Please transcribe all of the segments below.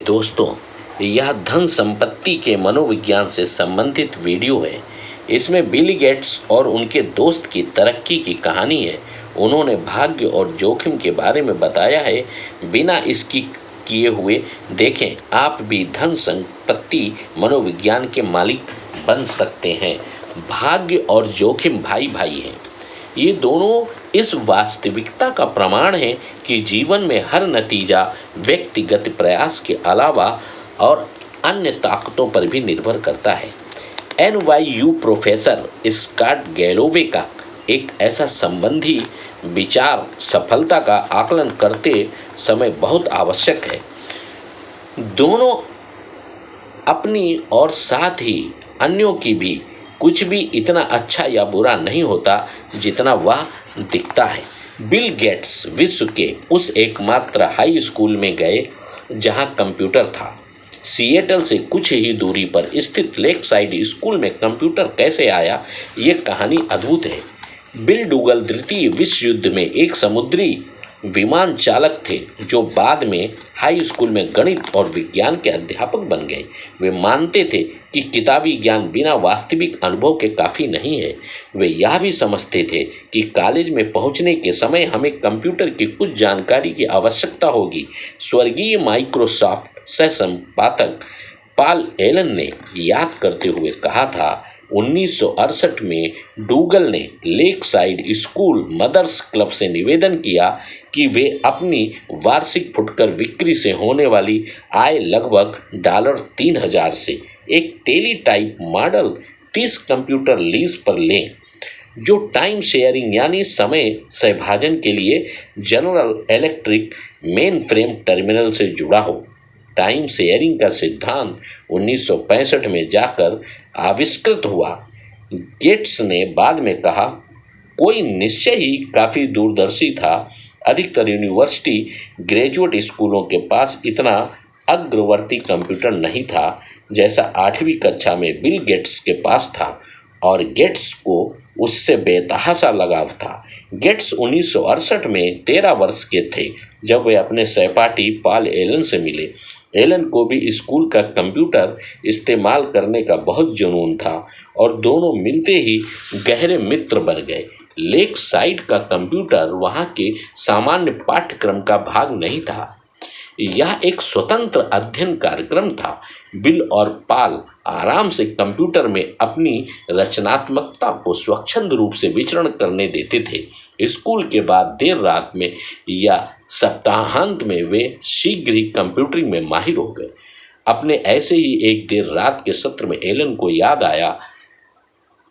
दोस्तों, यह धन संपत्ति के मनोविज्ञान से संबंधित वीडियो है। इसमें बिल गेट्स और उनके दोस्त की तरक्की की कहानी है। उन्होंने भाग्य और जोखिम के बारे में बताया है। बिना इसकी किए हुए देखें, आप भी धन संपत्ति मनोविज्ञान के मालिक बन सकते हैं। भाग्य और जोखिम भाई भाई हैं। ये दोनों इस वास्तविकता का प्रमाण है कि जीवन में हर नतीजा व्यक्तिगत प्रयास के अलावा और अन्य ताकतों पर भी निर्भर करता है। NYU प्रोफेसर स्कॉट गैलोवे का एक ऐसा संबंधी विचार सफलता का आकलन करते समय बहुत आवश्यक है। दोनों अपनी और साथ ही अन्यों की भी कुछ भी इतना अच्छा या बुरा नहीं होता जितना वह दिखता है। बिल गेट्स विश्व के उस एकमात्र हाई स्कूल में गए जहां कंप्यूटर था। सिएटल से कुछ ही दूरी पर स्थित लेक साइड स्कूल में कंप्यूटर कैसे आया, ये कहानी अद्भुत है। बिल डूगल द्वितीय विश्व युद्ध में एक समुद्री विमान चालक थे जो बाद में हाई स्कूल में गणित और विज्ञान के अध्यापक बन गए। वे मानते थे कि किताबी ज्ञान बिना वास्तविक अनुभव के काफ़ी नहीं है। वे यह भी समझते थे कि कॉलेज में पहुंचने के समय हमें कंप्यूटर की कुछ जानकारी की आवश्यकता होगी। स्वर्गीय माइक्रोसॉफ्ट सह संपादक पॉल एलन ने याद करते हुए कहा था, 1968 में डूगल ने lake side school mothers club से निवेदन किया कि वे अपनी वार्षिक फुटकर बिक्री से होने वाली आय लगभग $3000 से एक टेलीटाइप मॉडल 30 कंप्यूटर लीज पर लें, जो टाइम शेयरिंग यानी समय सहभाजन के लिए general electric main frame terminal से जुड़ा हो। टाइम शेयरिंग का सिद्धांत 1965 में जाकर आविष्कृत हुआ। गेट्स ने बाद में कहा, कोई निश्चय ही काफ़ी दूरदर्शी था। अधिकतर यूनिवर्सिटी ग्रेजुएट स्कूलों के पास इतना अग्रवर्ती कंप्यूटर नहीं था जैसा 8वीं कक्षा में बिल गेट्स के पास था, और गेट्स को उससे बेतहाशा लगाव था। गेट्स 1968 में 13 वर्ष के थे जब वे अपने सहपाठी पॉल एलन से मिले। एलन को भी स्कूल का कंप्यूटर इस्तेमाल करने का बहुत जुनून था और दोनों मिलते ही गहरे मित्र बन गए। लेक साइड का कंप्यूटर वहाँ के सामान्य पाठ्यक्रम का भाग नहीं था, यह एक स्वतंत्र अध्ययन कार्यक्रम था। बिल और पॉल आराम से कंप्यूटर में अपनी रचनात्मकता को स्वच्छंद रूप से विचरण करने देते थे। स्कूल के बाद देर रात में या सप्ताहांत में वे शीघ्र ही कंप्यूटरिंग में माहिर हो गए। अपने ऐसे ही एक देर रात के सत्र में एलन को याद आया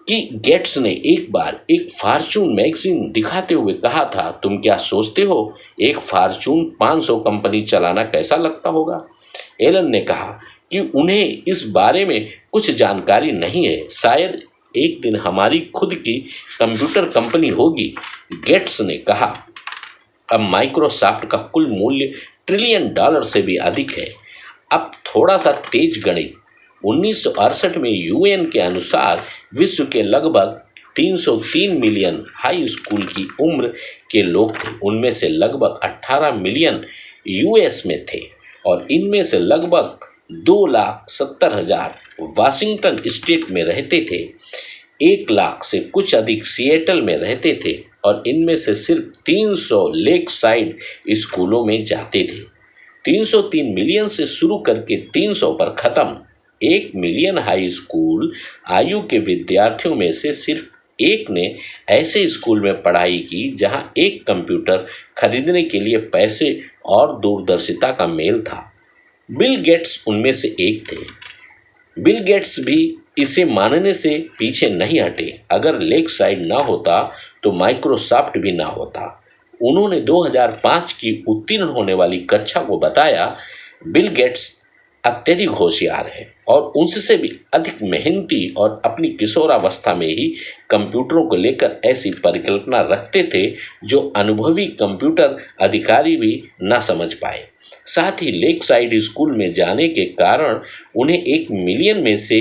कि गेट्स ने एक बार एक फॉर्च्यून मैगजीन दिखाते हुए कहा था, तुम क्या सोचते हो एक फॉर्च्यून 500 कंपनी चलाना कैसा लगता होगा? एलन ने कहा कि उन्हें इस बारे में कुछ जानकारी नहीं है, शायद एक दिन हमारी खुद की कंप्यूटर कंपनी होगी। गेट्स ने कहा, अब माइक्रोसॉफ्ट का कुल मूल्य $1 ट्रिलियन से भी अधिक है। अब थोड़ा सा तेज गणित, 1968 में यूएन के अनुसार विश्व के लगभग 303 मिलियन हाई स्कूल की उम्र के लोग थे। उनमें से लगभग 18 मिलियन यूएस में थे और इनमें से लगभग 2,70,000 वाशिंगटन स्टेट में रहते थे। 1 लाख से कुछ अधिक सिएटल में रहते थे और इनमें से सिर्फ 300 लेक साइड स्कूलों में जाते थे। 303 मिलियन से शुरू करके 300 पर ख़त्म। 1 मिलियन हाई स्कूल आयु के विद्यार्थियों में से सिर्फ एक ने ऐसे स्कूल में पढ़ाई की जहां एक कंप्यूटर खरीदने के लिए पैसे और दूरदर्शिता का मेल था। बिल गेट्स उनमें से एक थे। बिल गेट्स भी इसे मानने से पीछे नहीं हटे। अगर लेक साइड ना होता तो माइक्रोसॉफ्ट भी ना होता। उन्होंने 2005 की उत्तीर्ण होने वाली कक्षा को बताया, बिल गेट्स अत्यधिक होशियार है और उनसे भी अधिक मेहनती और अपनी किशोरावस्था में ही कंप्यूटरों को लेकर ऐसी परिकल्पना रखते थे जो अनुभवी कंप्यूटर अधिकारी भी ना समझ पाए। साथ ही लेक साइड स्कूल में जाने के कारण उन्हें 1 मिलियन में से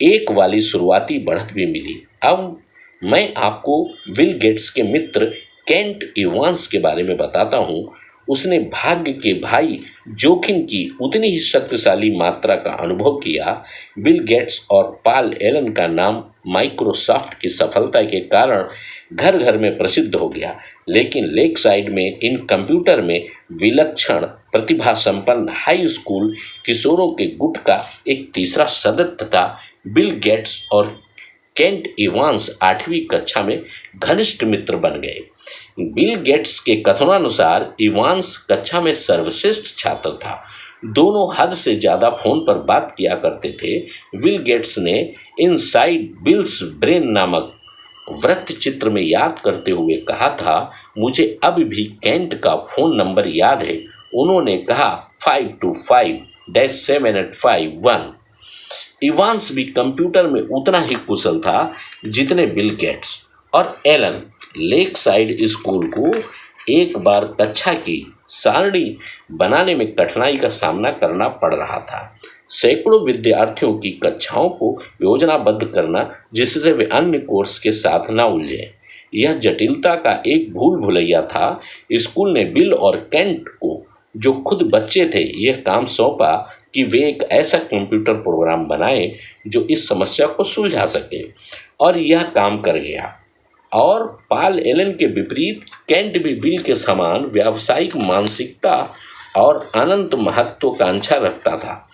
एक वाली शुरुआती बढ़त भी मिली। अब मैं आपको बिल गेट्स के मित्र केंट इवांस के बारे में बताता हूँ। उसने भाग्य के भाई जोखिम की उतनी ही शक्तिशाली मात्रा का अनुभव किया। बिल गेट्स और पॉल एलन का नाम माइक्रोसॉफ्ट की सफलता के कारण घर घर में प्रसिद्ध हो गया, लेकिन लेक साइड में इन कंप्यूटर में विलक्षण प्रतिभा संपन्न हाई स्कूल किशोरों के गुट का एक तीसरा सदस्य था। बिल गेट्स और केंट इवांस 8वीं कक्षा में घनिष्ठ मित्र बन गए। बिल गेट्स के कथनानुसार इवांस कक्षा में सर्वश्रेष्ठ छात्र था। दोनों हद से ज़्यादा फ़ोन पर बात किया करते थे। बिल गेट्स ने इनसाइड बिल्स ब्रेन नामक वृत्त चित्र में याद करते हुए कहा था, मुझे अब भी केंट का फ़ोन नंबर याद है। उन्होंने कहा 525-7851। इवांस भी कंप्यूटर में उतना ही कुशल था जितने बिल गेट्स, और एलन लेक साइड स्कूल को एक बार कक्षा की सारणी बनाने में कठिनाई का सामना करना पड़ रहा था। सैकड़ों विद्यार्थियों की कक्षाओं को योजनाबद्ध करना जिससे वे अन्य कोर्स के साथ ना उलझे, यह जटिलता का एक भूल भुलैया था। स्कूल ने बिल और केंट को, जो खुद बच्चे थे, यह काम सौंपा कि वे एक ऐसा कंप्यूटर प्रोग्राम बनाएं जो इस समस्या को सुलझा सके, और यह काम कर गया। और पॉल एलन के विपरीत केंट भी बिल के समान व्यावसायिक मानसिकता और अनंत महत्वाकांक्षा रखता था।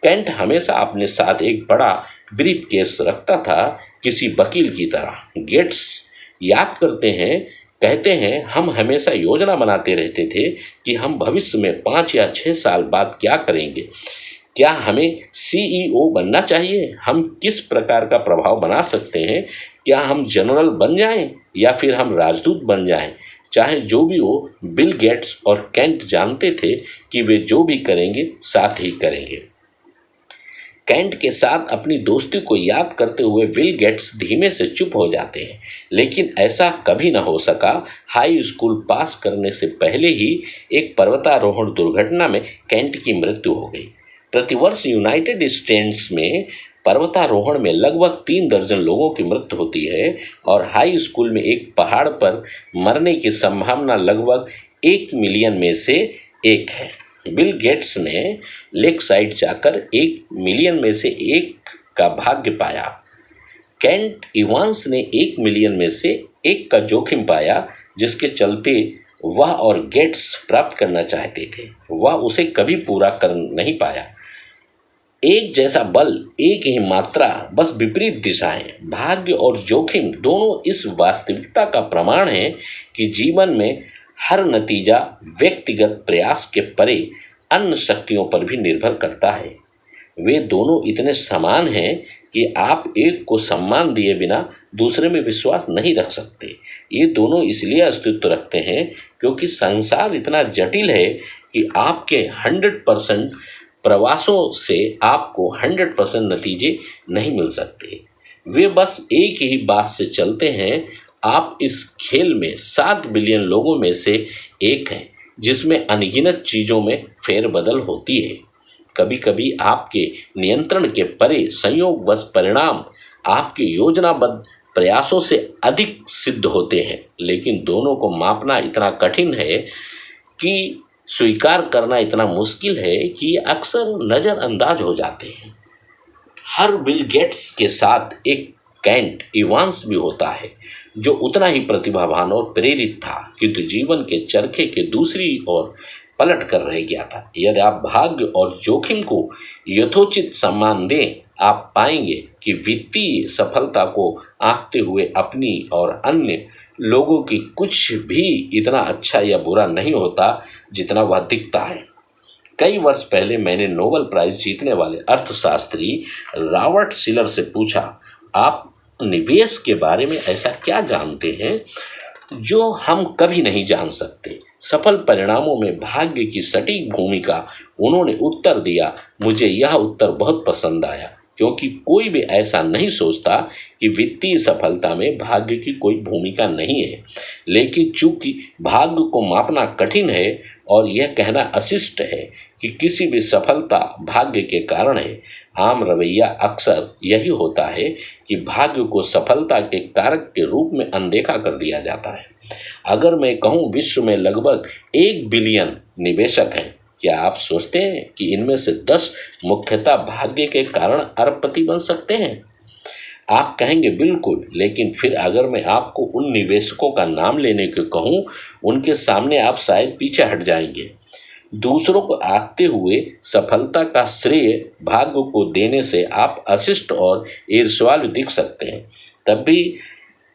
केंट हमेशा अपने साथ एक बड़ा ब्रीफ केस रखता था, किसी वकील की तरह। गेट्स याद कहते हैं, हम हमेशा योजना बनाते रहते थे कि हम भविष्य में 5 या 6 साल बाद क्या करेंगे। क्या हमें CEO बनना चाहिए? हम किस प्रकार का प्रभाव बना सकते हैं? क्या हम जनरल बन जाएं या फिर हम राजदूत बन जाएं? चाहे जो भी हो, बिल गेट्स और केंट जानते थे कि वे जो भी करेंगे साथ ही करेंगे। केंट के साथ अपनी दोस्ती को याद करते हुए बिल गेट्स धीमे से चुप हो जाते हैं, लेकिन ऐसा कभी न हो सका। हाई स्कूल पास करने से पहले ही एक पर्वतारोहण दुर्घटना में केंट की मृत्यु हो गई। प्रतिवर्ष यूनाइटेड स्टेट्स में पर्वतारोहण में लगभग 3 दर्जन लोगों की मृत्यु होती है, और हाई स्कूल में एक पहाड़ पर मरने की संभावना लगभग 1 मिलियन में से 1 है। बिल गेट्स ने लेक साइड जाकर 1 मिलियन में से 1 का भाग्य पाया। केंट इवांस ने 1 मिलियन में से 1 का जोखिम पाया, जिसके चलते वह और गेट्स प्राप्त करना चाहते थे, वह उसे कभी पूरा कर नहीं पाया। एक जैसा बल, एक ही मात्रा, बस विपरीत दिशाएं। भाग्य और जोखिम दोनों इस वास्तविकता का प्रमाण है कि जीवन में हर नतीजा व्यक्तिगत प्रयास के परे अन्य शक्तियों पर भी निर्भर करता है। वे दोनों इतने समान हैं कि आप एक को सम्मान दिए बिना दूसरे में विश्वास नहीं रख सकते। ये दोनों इसलिए अस्तित्व रखते हैं क्योंकि संसार इतना जटिल है कि आपके 100% प्रवासों से आपको 100% नतीजे नहीं मिल सकते। वे बस एक ही बात से चलते हैं। आप इस खेल में 7 बिलियन लोगों में से एक हैं, जिसमें अनगिनत चीज़ों में फेरबदल होती है। कभी कभी आपके नियंत्रण के परे संयोगवश परिणाम आपके योजनाबद्ध प्रयासों से अधिक सिद्ध होते हैं, लेकिन दोनों को मापना इतना कठिन है कि स्वीकार करना इतना मुश्किल है कि ये अक्सर नज़रअंदाज हो जाते हैं। हर बिल गेट्स के साथ एक केंट इवांस भी होता है, जो उतना ही प्रतिभावान और प्रेरित था, किंतु जीवन के चरखे के दूसरी ओर पलट कर रह गया था। यदि आप भाग्य और जोखिम को यथोचित सम्मान दें, आप पाएंगे कि वित्तीय सफलता को आंकते हुए अपनी और अन्य लोगों की कुछ भी इतना अच्छा या बुरा नहीं होता जितना वह दिखता है। कई वर्ष पहले मैंने नोबेल प्राइज जीतने वाले अर्थशास्त्री रॉबर्ट शिलर से पूछा, आप निवेश के बारे में ऐसा क्या जानते हैं जो हम कभी नहीं जान सकते? सफल परिणामों में भाग्य की सटीक भूमिका। उन्होंने उत्तर दिया, मुझे यह उत्तर बहुत पसंद आया, क्योंकि कोई भी ऐसा नहीं सोचता कि वित्तीय सफलता में भाग्य की कोई भूमिका नहीं है। लेकिन चूंकि भाग्य को मापना कठिन है और यह कहना अशिष्ट है कि किसी भी सफलता भाग्य के कारण है। आम रवैया अक्सर यही होता है कि भाग्य को सफलता के कारक के रूप में अनदेखा कर दिया जाता है। अगर मैं कहूँ विश्व में लगभग 1 बिलियन निवेशक हैं, क्या आप सोचते हैं कि इनमें से 10 मुख्यतः भाग्य के कारण अरबपति बन सकते हैं? आप कहेंगे बिल्कुल, लेकिन फिर अगर मैं आपको उन निवेशकों का नाम लेने को कहूँ, उनके सामने आप शायद पीछे हट जाएंगे। दूसरों को आंकते हुए सफलता का श्रेय भाग्य को देने से आप अशिष्ट और ईर्ष्यालु दिख सकते हैं। तब भी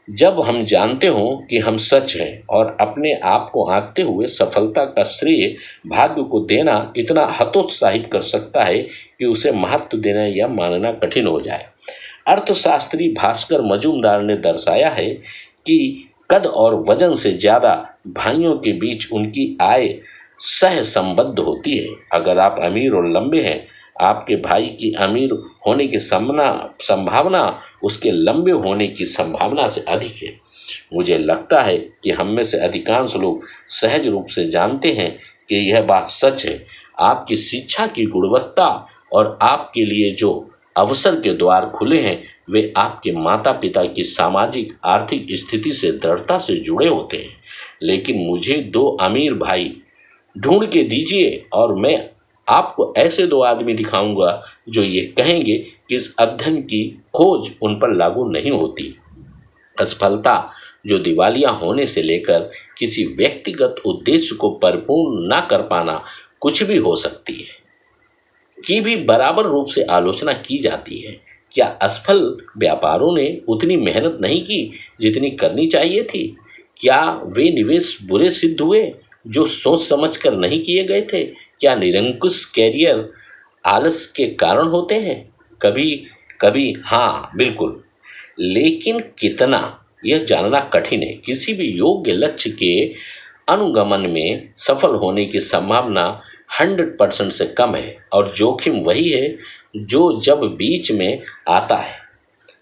जब हम जानते हों कि हम सच हैं, और अपने आप को आंकते हुए सफलता का श्रेय भाग्य को देना इतना हतोत्साहित कर सकता है कि उसे महत्व देना या मानना कठिन हो जाए। अर्थशास्त्री भास्कर मजूमदार ने दर्शाया है कि कद और वजन से ज़्यादा भाइयों के बीच उनकी आय सह संबद्ध होती है। अगर आप अमीर और लंबे हैं, आपके भाई की अमीर होने की संभावना उसके लंबे होने की संभावना से अधिक है। मुझे लगता है कि हम में से अधिकांश लोग सहज रूप से जानते हैं कि यह बात सच है। आपकी शिक्षा की गुणवत्ता और आपके लिए जो अवसर के द्वार खुले हैं, वे आपके माता पिता की सामाजिक आर्थिक स्थिति से दृढ़ता से जुड़े होते हैं। लेकिन मुझे 2 अमीर भाई ढूंढ के दीजिए और मैं आपको ऐसे 2 आदमी दिखाऊंगा जो ये कहेंगे कि इस अध्ययन की खोज उन पर लागू नहीं होती। असफलता जो दिवालिया होने से लेकर किसी व्यक्तिगत उद्देश्य को परिपूर्ण ना कर पाना कुछ भी हो सकती है, की भी बराबर रूप से आलोचना की जाती है। क्या असफल व्यापारों ने उतनी मेहनत नहीं की जितनी करनी चाहिए थी? क्या वे निवेश बुरे सिद्ध हुए जो सोच समझकर नहीं किए गए थे? क्या निरंकुश कैरियर आलस के कारण होते हैं? कभी कभी हाँ, बिल्कुल, लेकिन कितना, यह जानना कठिन है। किसी भी योग्य लक्ष्य के अनुगमन में सफल होने की संभावना 100% से कम है, और जोखिम वही है जो जब बीच में आता है,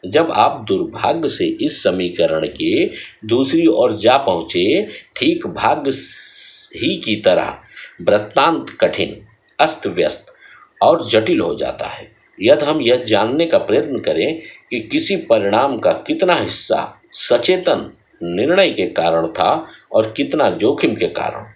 जब आप दुर्भाग्य से इस समीकरण के दूसरी ओर जा पहुँचे। ठीक भाग्य ही की तरह वृत्तांत कठिन, अस्त व्यस्त और जटिल हो जाता है यदि हम यह जानने का प्रयत्न करें कि किसी परिणाम का कितना हिस्सा सचेतन निर्णय के कारण था और कितना जोखिम के कारण।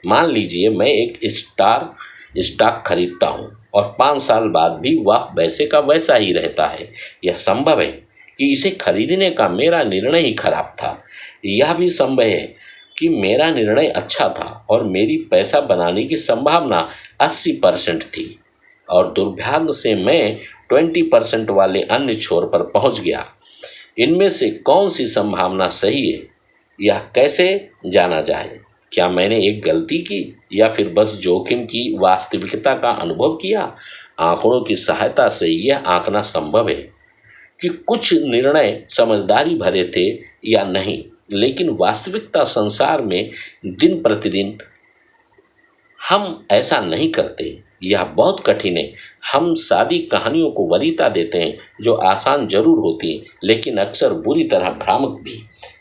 मान लीजिए मैं एक स्टॉक खरीदता हूँ और 5 साल बाद भी वह वैसे का वैसा ही रहता है। यह संभव है कि इसे खरीदने का मेरा निर्णय ही खराब था। यह भी संभव है कि मेरा निर्णय अच्छा था और मेरी पैसा बनाने की संभावना 80% थी, और दुर्भाग्य से मैं 20% वाले अन्य छोर पर पहुंच गया। इनमें से कौन सी संभावना सही है, यह कैसे जाना जाए? क्या मैंने एक गलती की या फिर बस जोखिम की वास्तविकता का अनुभव किया? आंकड़ों की सहायता से यह आंकना संभव है कि कुछ निर्णय समझदारी भरे थे या नहीं, लेकिन वास्तविकता संसार में दिन प्रतिदिन हम ऐसा नहीं करते। यह बहुत कठिन है। हम सादी कहानियों को वरीयता देते हैं जो आसान जरूर होती हैं, लेकिन अक्सर बुरी तरह भ्रामक भी।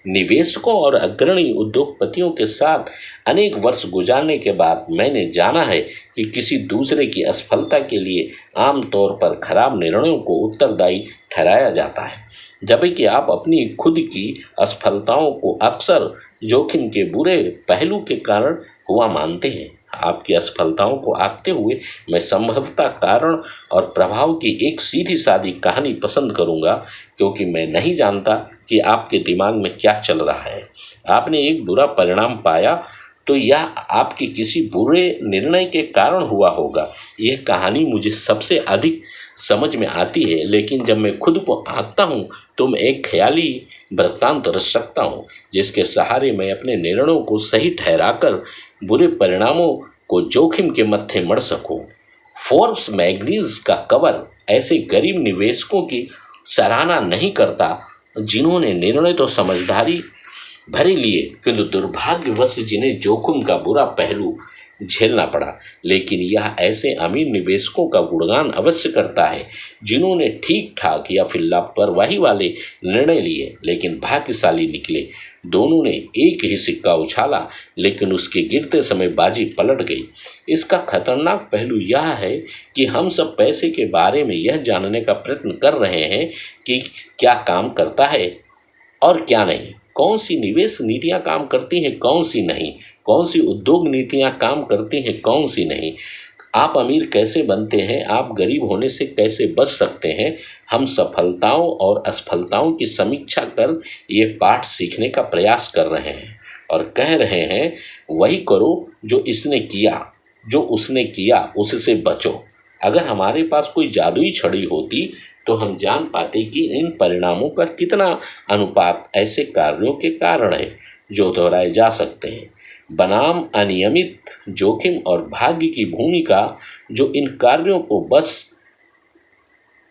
निवेशकों और अग्रणी उद्योगपतियों के साथ अनेक वर्ष गुजारने के बाद मैंने जाना है कि किसी दूसरे की असफलता के लिए आमतौर पर खराब निर्णयों को उत्तरदायी ठहराया जाता है, जबकि आप अपनी खुद की असफलताओं को अक्सर जोखिम के बुरे पहलू के कारण हुआ मानते हैं। आपकी असफलताओं को आंकते हुए मैं संभवतः कारण और प्रभाव की एक सीधी सादी कहानी पसंद करूंगा, क्योंकि मैं नहीं जानता कि आपके दिमाग में क्या चल रहा है। आपने एक बुरा परिणाम पाया तो यह आपके किसी बुरे निर्णय के कारण हुआ होगा। यह कहानी मुझे सबसे अधिक समझ में आती है, लेकिन जब मैं खुद को आंकता हूँ तो मैं एक ख्याली वृत्तांत रच सकता हूँ जिसके सहारे मैं अपने निर्णयों को सही ठहराकर बुरे परिणामों को जोखिम के मत्थे मढ़ सकूं। फोर्ब्स मैगजीन का कवर ऐसे गरीब निवेशकों की सराहना नहीं करता जिन्होंने निर्णय तो समझदारी भरे लिए, किंतु दुर्भाग्यवश जिन्हें जोखिम का बुरा पहलू झेलना पड़ा। लेकिन यह ऐसे अमीर निवेशकों का गुणगान अवश्य करता है जिन्होंने ठीक ठाक या फिर लापरवाही वाले निर्णय लिए लेकिन भाग्यशाली निकले। दोनों ने एक ही सिक्का उछाला लेकिन उसके गिरते समय बाजी पलट गई। इसका खतरनाक पहलू यह है कि हम सब पैसे के बारे में यह जानने का प्रयत्न कर रहे हैं कि क्या काम करता है और क्या नहीं, कौन सी निवेश नीतियां काम करती हैं, कौन सी नहीं, कौन सी उद्योग नीतियां काम करती हैं, कौन सी नहीं, आप अमीर कैसे बनते हैं, आप गरीब होने से कैसे बच सकते हैं। हम सफलताओं और असफलताओं की समीक्षा कर ये पाठ सीखने का प्रयास कर रहे हैं और कह रहे हैं वही करो जो इसने किया, जो उसने किया उससे बचो। अगर हमारे पास कोई जादुई छड़ी होती तो हम जान पाते कि इन परिणामों का कितना अनुपात ऐसे कार्यों के कारण है जो दोहराए जा सकते हैं, बनाम अनियमित जोखिम और भाग्य की भूमिका जो इन कार्यों को बस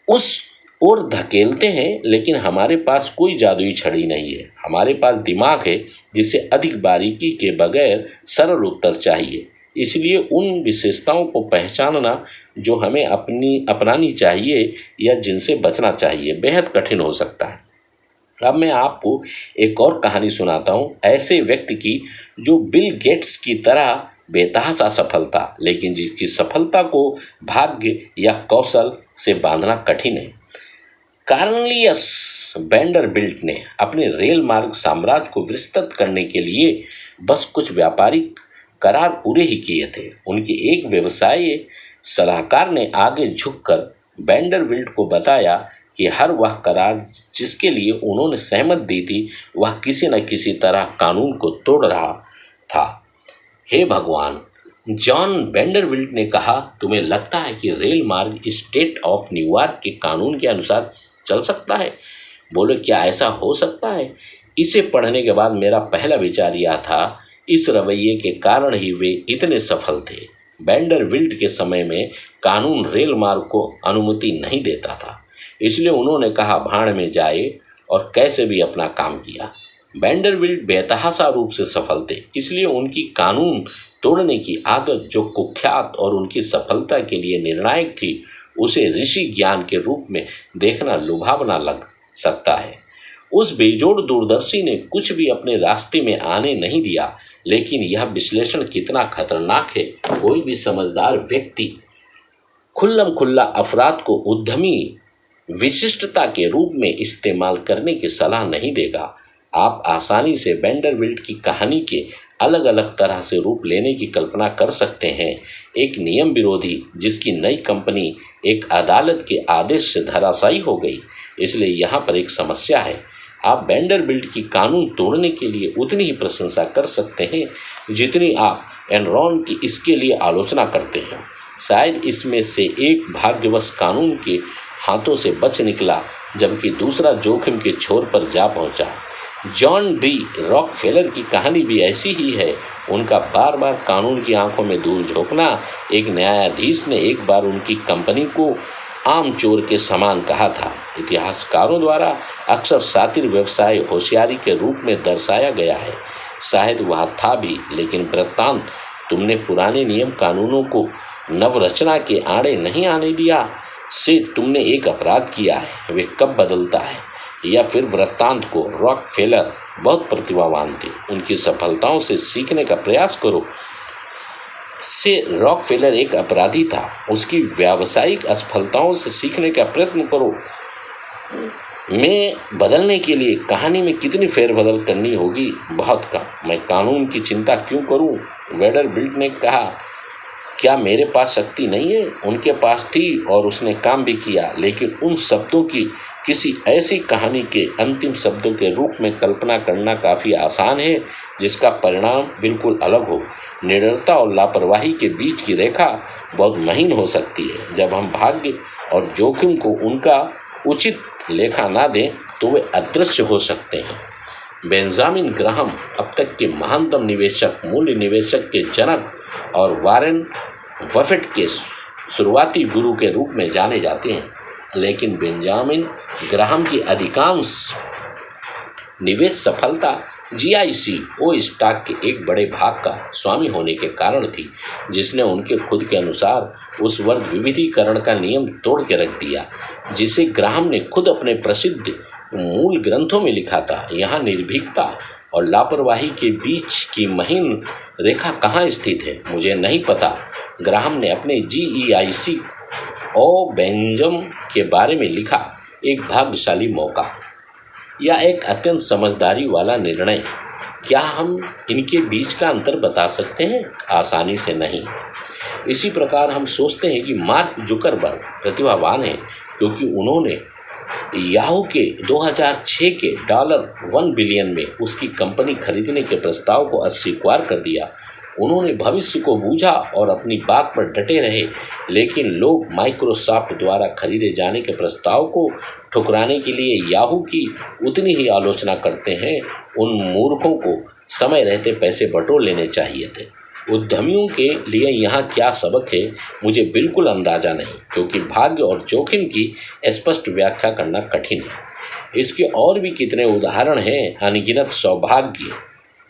उस ओर धकेलते हैं। लेकिन हमारे पास कोई जादुई छड़ी नहीं है, हमारे पास दिमाग है जिसे अधिक बारीकी के बगैर सरल उत्तर चाहिए। इसलिए उन विशेषताओं को पहचानना जो हमें अपनानी चाहिए या जिनसे बचना चाहिए बेहद कठिन हो सकता है। अब मैं आपको एक और कहानी सुनाता हूँ ऐसे व्यक्ति की जो बिल गेट्स की तरह बेतहाशा सफल था लेकिन जिसकी सफलता को भाग्य या कौशल से बांधना कठिन है। कार्नेलियस वैंडरबिल्ट ने अपने रेल मार्ग साम्राज्य को विस्तृत करने के लिए बस कुछ व्यापारिक करार पूरे ही किए थे। उनके एक व्यवसायी सलाहकार ने आगे झुककर वैंडरबिल्ट को बताया कि हर वह करार जिसके लिए उन्होंने सहमत दी थी वह किसी न किसी तरह कानून को तोड़ रहा था। हे भगवान, जॉन वैंडरबिल्ट ने कहा, तुम्हें लगता है कि रेल मार्ग स्टेट ऑफ न्यूयॉर्क के कानून के अनुसार चल सकता है? बोले, क्या ऐसा हो सकता है? इसे पढ़ने के बाद मेरा पहला विचार यह था, इस रवैये के कारण ही वे इतने सफल थे। वैंडरबिल्ट के समय में कानून रेल मार्ग को अनुमति नहीं देता था, इसलिए उन्होंने कहा भाड़ में जाए और कैसे भी अपना काम किया। वैंडरबिल्ट बेतहाशा रूप से सफल थे, इसलिए उनकी कानून तोड़ने की आदत जो कुख्यात और उनकी सफलता के लिए निर्णायक थी उसे ऋषि ज्ञान के रूप में देखना लुभावना लग सकता है। उस बेजोड़ दूरदर्शी ने कुछ भी अपने रास्ते में आने नहीं दिया, लेकिन यह विश्लेषण कितना खतरनाक है। कोई भी समझदार व्यक्ति खुल्लम खुल्ला अफराद को उद्यमी विशिष्टता के रूप में इस्तेमाल करने की सलाह नहीं देगा। आप आसानी से वैंडरबिल्ट की कहानी के अलग अलग तरह से रूप लेने की कल्पना कर सकते हैं। एक नियम विरोधी जिसकी नई कंपनी एक अदालत के आदेश से धराशायी हो गई। इसलिए यहाँ पर एक समस्या है। आप वैंडरबिल्ट की कानून तोड़ने के लिए उतनी ही प्रशंसा कर सकते हैं जितनी आप एनरॉन की इसके लिए आलोचना करते हैं। शायद इसमें से एक भाग्यवश कानून के हाथों से बच निकला जबकि दूसरा जोखिम के छोर पर जा पहुंचा। जॉन डी रॉकफेलर की कहानी भी ऐसी ही है। उनका बार बार कानून की आंखों में धूल झोंकना। एक न्यायाधीश ने एक बार उनकी कंपनी को आम चोर के समान कहा था। इतिहासकारों द्वारा अक्सर शातिर व्यवसाय होशियारी के रूप में दर्शाया गया है। शायद वह था भी, लेकिन वृत्तांत तुमने पुराने नियम कानूनों को नवरचना के आड़े नहीं आने दिया से तुमने एक अपराध किया है। वे कब बदलता है? या फिर वृत्तांत को रॉकफेलर बहुत प्रतिभावान थे, उनकी सफलताओं से सीखने का प्रयास करो। से रॉकफेलर एक अपराधी था, उसकी व्यावसायिक असफलताओं से सीखने का प्रयत्न करो। मैं बदलने के लिए कहानी में कितनी फेरबदल करनी होगी? बहुत कम। मैं कानून की चिंता क्यों करूं? वैंडरबिल्ट ने कहा, क्या मेरे पास शक्ति नहीं है? उनके पास थी और उसने काम भी किया, लेकिन उन शब्दों की किसी ऐसी कहानी के अंतिम शब्दों के रूप में कल्पना करना काफ़ी आसान है जिसका परिणाम बिल्कुल अलग हो। निडरता और लापरवाही के बीच की रेखा बहुत महीन हो सकती है। जब हम भाग्य और जोखिम को उनका उचित लेखा ना दें तो वे अदृश्य हो सकते हैं। बेंजामिन ग्राहम अब तक के महानतम निवेशक, मूल्य निवेशक के जनक और वॉरेन बफेट के शुरुआती गुरु के रूप में जाने जाते हैं, लेकिन बेंजामिन ग्राहम की अधिकांश निवेश सफलता जीआईसी वो स्टॉक के एक बड़े भाग का स्वामी होने के कारण थी, जिसने उनके खुद के अनुसार उस वर्ग विविधीकरण का नियम तोड़ के रख दिया, जिसे ग्राहम ने खुद अपने प्रसिद्ध मूल ग्रंथों में लिखा था। यहाँ निर्भीकता और लापरवाही के बीच की महीन रेखा कहाँ स्थित है, मुझे नहीं पता। ग्राहम ने अपने जीईआईसी ओ बेंजम के बारे में लिखा, एक भाग्यशाली मौका या एक अत्यंत समझदारी वाला निर्णय। क्या हम इनके बीच का अंतर बता सकते हैं? आसानी से नहीं। इसी प्रकार हम सोचते हैं कि मार्क जुकरबर्ग प्रतिभावान हैं क्योंकि उन्होंने याहू के 2006 के $1 बिलियन में उसकी कंपनी खरीदने के प्रस्ताव को अस्वीकार कर दिया। उन्होंने भविष्य को बूझा और अपनी बात पर डटे रहे, लेकिन लोग माइक्रोसॉफ्ट द्वारा खरीदे जाने के प्रस्ताव को ठुकराने के लिए याहू की उतनी ही आलोचना करते हैं। उन मूर्खों को समय रहते पैसे बटोर लेने चाहिए थे। उद्यमियों के लिए यहाँ क्या सबक है, मुझे बिल्कुल अंदाज़ा नहीं, क्योंकि भाग्य और जोखिम की स्पष्ट व्याख्या करना कठिन है। इसके और भी कितने उदाहरण हैं। अनगिनत सौभाग्य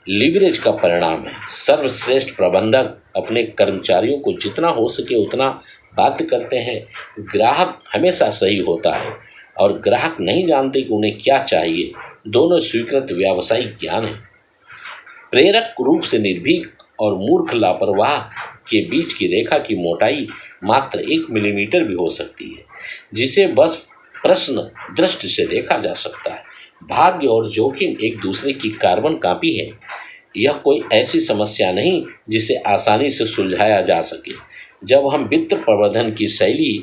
लीवरेज का परिणाम है। सर्वश्रेष्ठ प्रबंधक अपने कर्मचारियों को जितना हो सके उतना बाध्य करते हैं। ग्राहक हमेशा सही होता है और ग्राहक नहीं जानते कि उन्हें क्या चाहिए। दोनों स्वीकृत व्यावसायिक ज्ञान है। प्रेरक रूप से निर्भीक और मूर्ख लापरवाह के बीच की रेखा की मोटाई मात्र 1 मिलीमीटर भी हो सकती है, जिसे बस प्रश्न दृष्टि से देखा जा सकता है। भाग्य और जोखिम एक दूसरे की कार्बन कॉपी है। यह कोई ऐसी समस्या नहीं जिसे आसानी से सुलझाया जा सके। जब हम वित्त प्रबंधन की शैली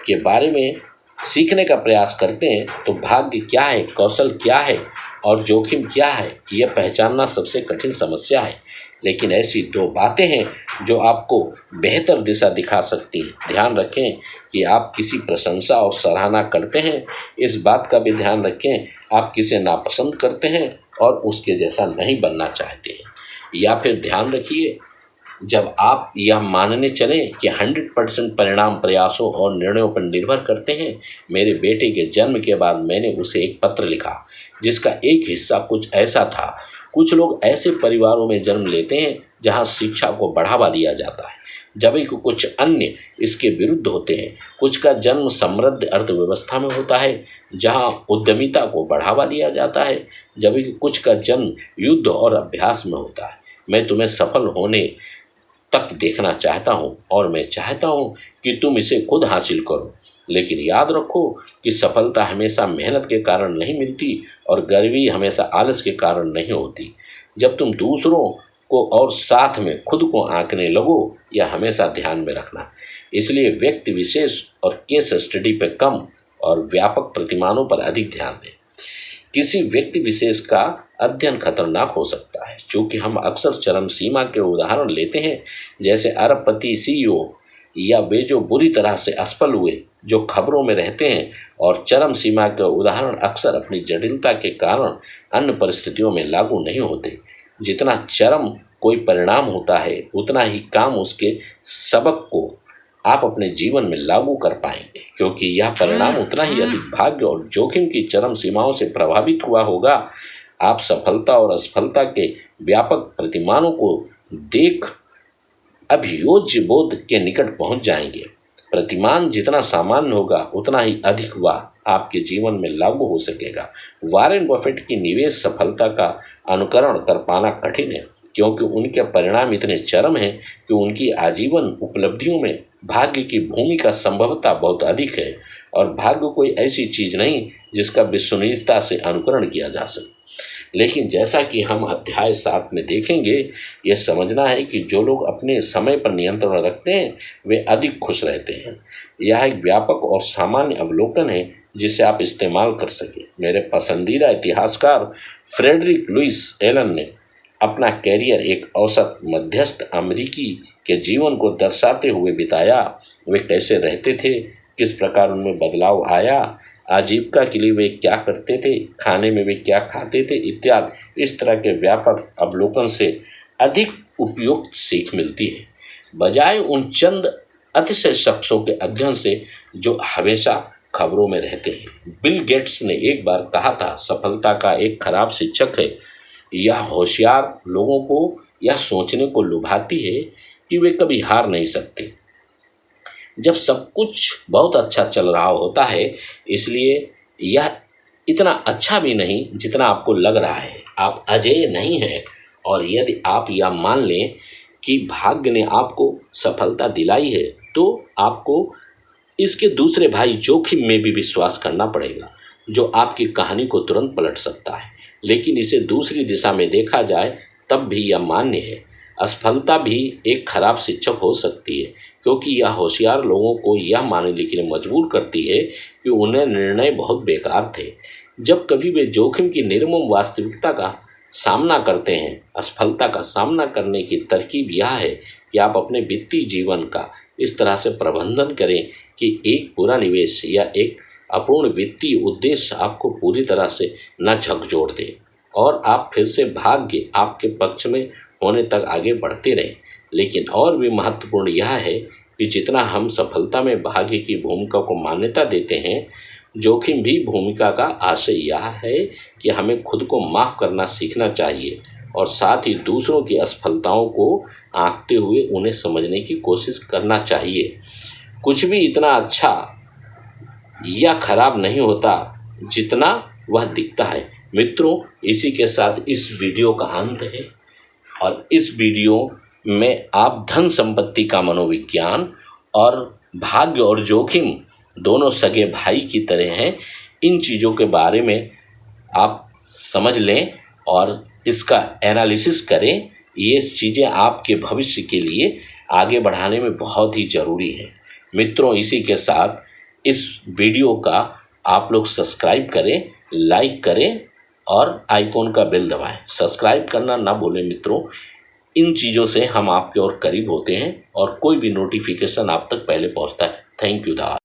के बारे में सीखने का प्रयास करते हैं तो भाग्य क्या है, कौशल क्या है और जोखिम क्या है, यह पहचानना सबसे कठिन समस्या है। लेकिन ऐसी 2 बातें हैं जो आपको बेहतर दिशा दिखा सकती हैं। ध्यान रखें कि आप किसी प्रशंसा और सराहना करते हैं। इस बात का भी ध्यान रखें आप किसे नापसंद करते हैं और उसके जैसा नहीं बनना चाहते हैं। या फिर ध्यान रखिए, जब आप यह मानने चलें कि 100% परिणाम प्रयासों और निर्णयों पर निर्भर करते हैं। मेरे बेटे के जन्म के बाद मैंने उसे एक पत्र लिखा जिसका एक हिस्सा कुछ ऐसा था। कुछ लोग ऐसे परिवारों में जन्म लेते हैं जहां शिक्षा को बढ़ावा दिया जाता है, जबकि कुछ अन्य इसके विरुद्ध होते हैं। कुछ का जन्म समृद्ध अर्थव्यवस्था में होता है जहां उद्यमिता को बढ़ावा दिया जाता है, जबकि कुछ का जन्म युद्ध और अभ्यास में होता है। मैं तुम्हें सफल होने तक देखना चाहता हूँ और मैं चाहता हूँ कि तुम इसे खुद हासिल करो। लेकिन याद रखो कि सफलता हमेशा मेहनत के कारण नहीं मिलती और गर्वी हमेशा आलस के कारण नहीं होती। जब तुम दूसरों को और साथ में खुद को आंकने लगो, यह हमेशा ध्यान में रखना। इसलिए व्यक्ति विशेष और केस स्टडी पर कम और व्यापक प्रतिमानों पर अधिक ध्यान दें। किसी व्यक्ति विशेष का अध्ययन खतरनाक हो सकता है, चूँकि हम अक्सर चरम सीमा के उदाहरण लेते हैं, जैसे अरबपति सीईओ या वे जो बुरी तरह से असफल हुए, जो खबरों में रहते हैं। और चरम सीमा के उदाहरण अक्सर अपनी जटिलता के कारण अन्य परिस्थितियों में लागू नहीं होते। जितना चरम कोई परिणाम होता है, उतना ही काम उसके सबक को आप अपने जीवन में लागू कर पाएंगे, क्योंकि यह परिणाम उतना ही अधिक भाग्य और जोखिम की चरम सीमाओं से प्रभावित हुआ होगा। आप सफलता और असफलता के व्यापक प्रतिमानों को देख अभियोज्य बोध के निकट पहुंच जाएंगे। प्रतिमान जितना सामान्य होगा उतना ही अधिक वह आपके जीवन में लागू हो सकेगा। वॉरेन बफेट की निवेश सफलता का अनुकरण कर पाना कठिन है, क्योंकि उनके परिणाम इतने चरम हैं कि उनकी आजीवन उपलब्धियों में भाग्य की भूमिका संभवतः बहुत अधिक है। और भाग्य कोई ऐसी चीज़ नहीं जिसका विश्वसनीयता से अनुकरण किया जा सके। लेकिन जैसा कि हम अध्याय 7 में देखेंगे, यह समझना है कि जो लोग अपने समय पर नियंत्रण रखते हैं वे अधिक खुश रहते हैं। यह एक व्यापक और सामान्य अवलोकन है जिसे आप इस्तेमाल कर सकें। मेरे पसंदीदा इतिहासकार फ्रेडरिक लुइस एलन ने अपना कैरियर एक औसत मध्यस्थ अमेरिकी के जीवन को दर्शाते हुए बिताया। वे कैसे रहते थे, किस प्रकार उनमें बदलाव आया, आजीविका के लिए वे क्या करते थे, खाने में वे क्या खाते थे इत्यादि। इस तरह के व्यापक अवलोकन से अधिक उपयुक्त सीख मिलती है, बजाय उन चंद अतिशय शख्सों के अध्ययन से जो हमेशा खबरों में रहते हैं। बिल गेट्स ने एक बार कहा था, सफलता का एक खराब शिक्षक है यह होशियार लोगों को यह सोचने को लुभाती है कि वे कभी हार नहीं सकते जब सब कुछ बहुत अच्छा चल रहा होता है। इसलिए यह इतना अच्छा भी नहीं जितना आपको लग रहा है। आप अजेय नहीं हैं। और यदि आप यह मान लें कि भाग्य ने आपको सफलता दिलाई है तो आपको इसके दूसरे भाई जोखिम में भी विश्वास करना पड़ेगा, जो आपकी कहानी को तुरंत पलट सकता है। लेकिन इसे दूसरी दिशा में देखा जाए तब भी यह मान्य है। असफलता भी एक खराब शिक्षक हो सकती है, क्योंकि यह होशियार लोगों को यह मानने के लिए मजबूर करती है कि उन्हें निर्णय बहुत बेकार थे। जब कभी वे जोखिम की निर्मम वास्तविकता का सामना करते हैं, असफलता का सामना करने की तरकीब यह है कि आप अपने वित्तीय जीवन का इस तरह से प्रबंधन करें कि एक बुरा निवेश या एक अपूर्ण वित्तीय उद्देश्य आपको पूरी तरह से न झकझोर दे और आप फिर से भाग्य आपके पक्ष में होने तक आगे बढ़ते रहें। लेकिन और भी महत्वपूर्ण यह है कि जितना हम सफलता में भाग्य की भूमिका को मान्यता देते हैं, जोखिम भी भूमिका का आशय यह है कि हमें खुद को माफ़ करना सीखना चाहिए और साथ ही दूसरों की असफलताओं को आंकते हुए उन्हें समझने की कोशिश करना चाहिए। कुछ भी इतना अच्छा या खराब नहीं होता जितना वह दिखता है। मित्रों, इसी के साथ इस वीडियो का अंत है और इस वीडियो में आप धन संपत्ति का मनोविज्ञान और भाग्य और जोखिम दोनों सगे भाई की तरह हैं, इन चीज़ों के बारे में आप समझ लें और इसका एनालिसिस करें। ये चीज़ें आपके भविष्य के लिए आगे बढ़ाने में बहुत ही ज़रूरी है। मित्रों, इसी के साथ इस वीडियो का आप लोग सब्सक्राइब करें, लाइक करें और आइकॉन का बेल दबाएं। सब्सक्राइब करना ना भूलें मित्रों। इन चीज़ों से हम आपके और करीब होते हैं और कोई भी नोटिफिकेशन आप तक पहले पहुंचता है। Thank you Das.